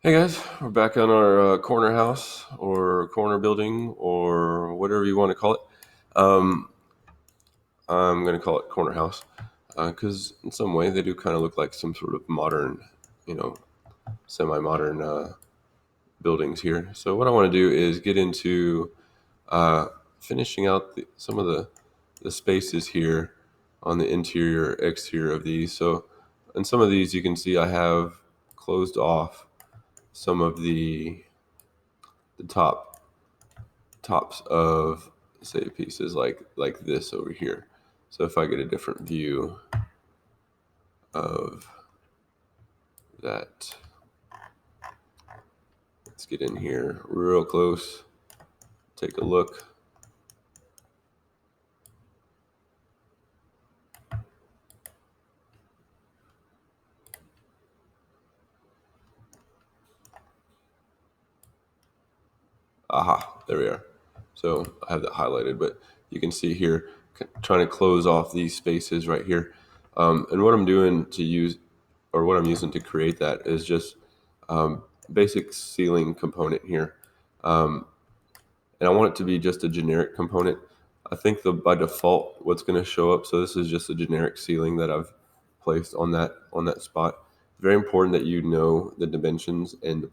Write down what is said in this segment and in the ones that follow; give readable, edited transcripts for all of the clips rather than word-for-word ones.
Hey guys, we're back on our corner house or corner building or whatever you want to call it. Um, I'm going to call it corner house because in some way they do kind of look like some sort of modern, you know, semi-modern buildings here. So what I want to do is get into uh, finishing out some of the spaces here on the interior, exterior of these. So in some of these you can see I have closed off some of the tops of say pieces like this over here. So if I get a different view of that, let's get in here real close, take a look. Aha, there we are. So I have that highlighted, but you can see here trying to close off these spaces right here. And what I'm doing to use, or what I'm using to create that is just basic ceiling component here. Um, and I want it to be just a generic component. I think by default what's going to show up. So this is just a generic ceiling that I've placed on that spot. Very important that you know the dimensions and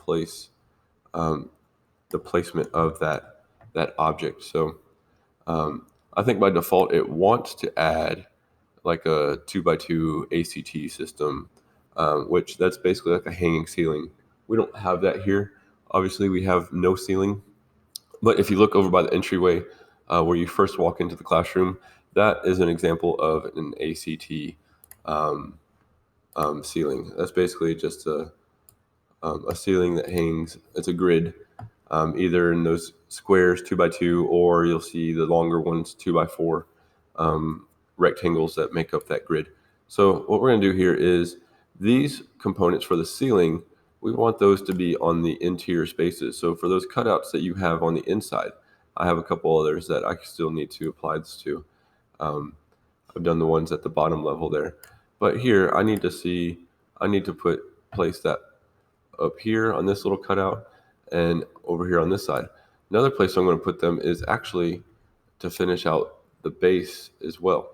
um, the placement of that object. So I think by default it wants to add like a 2x2 ACT system, which that's basically like a hanging ceiling. We don't have that here. Obviously, we have no ceiling. But if you look over by the entryway where you first walk into the classroom, that is an example of an ACT um, ceiling. That's basically just a ceiling that hangs. It's a grid, either in those squares 2x2, or you'll see the longer ones 2x4 um, rectangles that make up that grid. So what we're going to do here is these components for the ceiling, we want those to be on the interior spaces. So for those cutouts that you have on the inside, I have a couple others that I still need to apply this to. Um, I've done the ones at the bottom level there, but here I need to place that up here on this little cutout and over here on this side. Another place I'm going to put them is actually to finish out the base as well.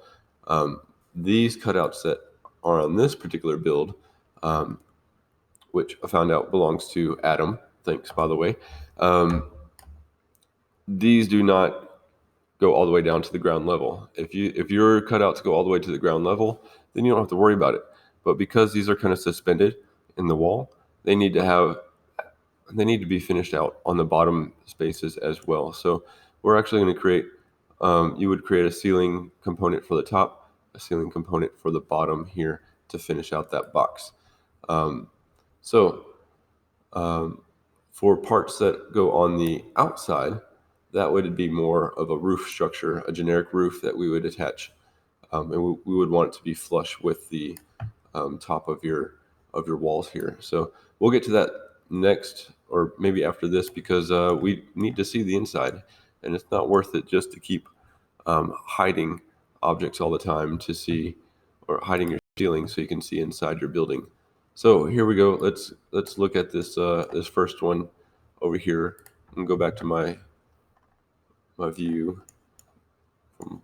Um, these cutouts that are on this particular build, um, which I found out belongs to Adam, thanks by the way, um, these do not go all the way down to the ground level. If your cutouts go all the way to the ground level, then you don't have to worry about it. But because these are kind of suspended in the wall, they need to have they need to be finished out on the bottom spaces as well. So we're actually going to create, you would create a ceiling component for the top, a ceiling component for the bottom here to finish out that box. Um, so um, for parts that go on the outside, that would be more of a roof structure, a generic roof that we would attach, and we would want it to be flush with the top of your walls here. So we'll get to that next, or maybe after this, because we need to see the inside, and it's not worth it just to keep hiding objects all the time to see, or hiding your ceiling so you can see inside your building. So here we go. Let's look at this first one over here and go back to my view from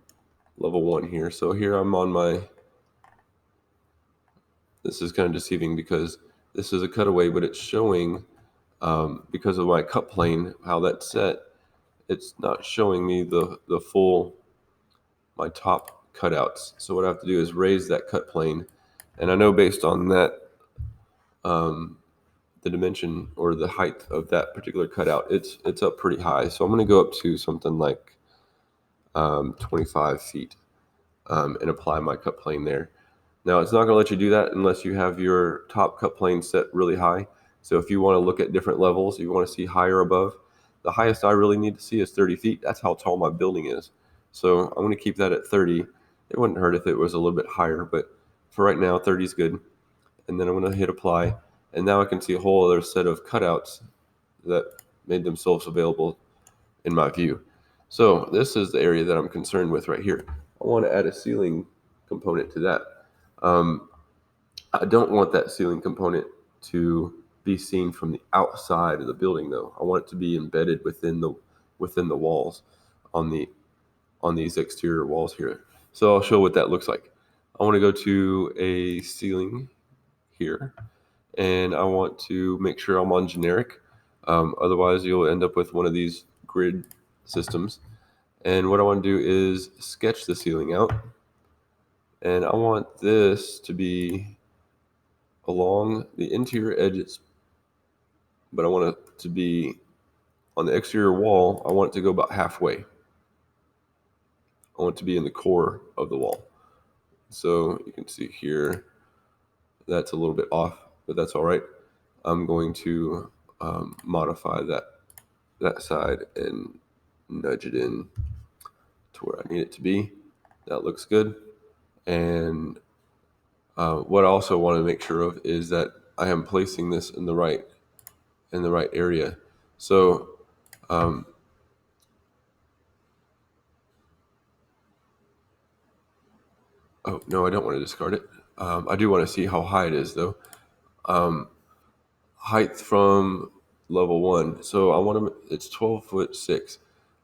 level one here. So here I'm on my. This is kind of deceiving because this is a cutaway, but it's showing because of my cut plane, how that's set, it's not showing me the full, my top cutouts. So what I have to do is raise that cut plane. And I know based on that, um, the dimension or the height of that particular cutout, it's up pretty high. So I'm going to go up to something like 25 feet and apply my cut plane there. Now it's not going to let you do that unless you have your top cut plane set really high. So if you want to look at different levels, if you want to see higher above, the highest I really need to see is 30 feet. That's how tall my building is. So I'm going to keep that at 30. It wouldn't hurt if it was a little bit higher, but for right now, 30 is good. And then I'm going to hit apply. And now I can see a whole other set of cutouts that made themselves available in my view. So this is the area that I'm concerned with right here. I want to add a ceiling component to that. Um, I don't want that ceiling component to be seen from the outside of the building, though. I want it to be embedded within the walls on these exterior walls here. So I'll show what that looks like. I want to go to a ceiling here, and I want to make sure I'm on generic. Otherwise, you'll end up with one of these grid systems. And what I want to do is sketch the ceiling out. And I want this to be along the interior edges, but I want it to be on the exterior wall. I want it to go about halfway. I want it to be in the core of the wall. So you can see here, that's a little bit off, but that's all right. I'm going to modify that side and nudge it in to where I need it to be. That looks good. And what I also want to make sure of is that I am placing this in the right area. So oh no, I don't want to discard it. I do want to see how high it is though. Height from level 1. So I want to. It's 12'6".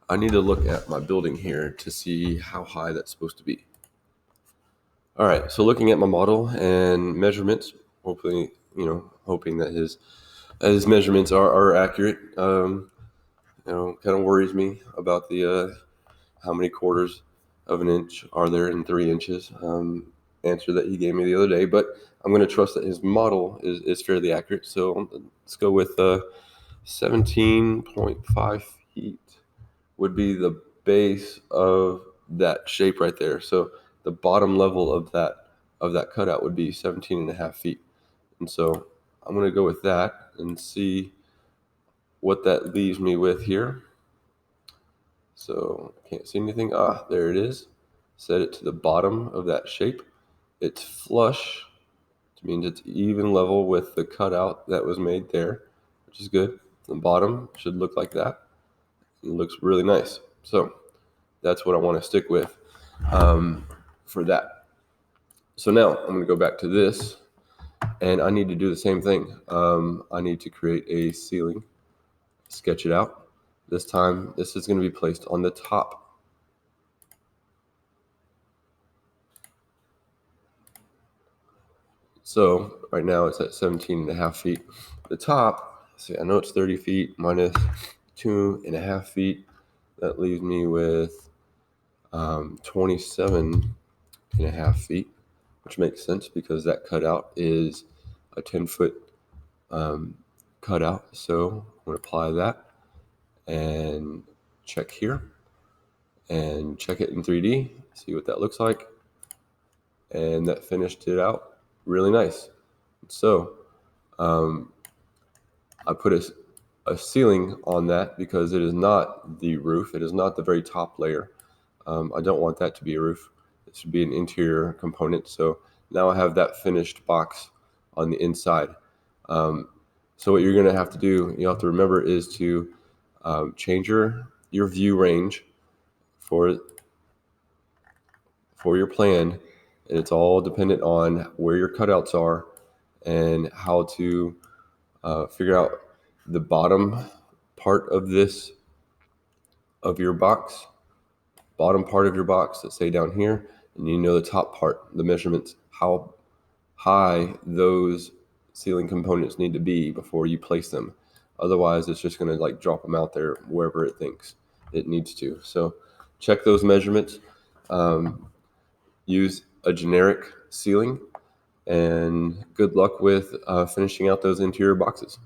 I need to look at my building here to see how high that's supposed to be. All right, so looking at my model and measurements, hopefully, hoping that his measurements are accurate. Kind of worries me about the how many quarters of an inch are there in 3 inches. Answer that he gave me the other day, but I'm going to trust that his model is fairly accurate. So let's go with 17.5 feet would be the base of that shape right there. So the bottom level of that cutout would be 17.5 feet. And so I'm going to go with that and see what that leaves me with here. So I can't see anything. There it is. Set it to the bottom of that shape. It's flush, which means it's even level with the cutout that was made there, which is good. The bottom should look like that. It looks really nice. So that's what I want to stick with for that. So now I'm going to go back to this, and I need to do the same thing. I need to create a ceiling, sketch it out. This time, this is going to be placed on the top. So right now it's at 17.5 feet. The top, see, I know it's 30 feet minus 2.5 feet. That leaves me with 27.5 feet, which makes sense because that cutout is a 10-foot cutout. So I'm going to apply that and check here and check it in 3D, see what that looks like. And that finished it out really nice. So I put a ceiling on that because it is not the roof. It is not the very top layer. I don't want that to be a roof. It should be an interior component. So now I have that finished box on the inside. So what you're going to have to do, you have to remember, is to change your view range for your plan. And it's all dependent on where your cutouts are and how to figure out the bottom part of your box, let's say down here, and the top part, the measurements, how high those ceiling components need to be before you place them. Otherwise, it's just going to drop them out there wherever it thinks it needs to. So check those measurements. Use a generic ceiling, and good luck with finishing out those interior boxes.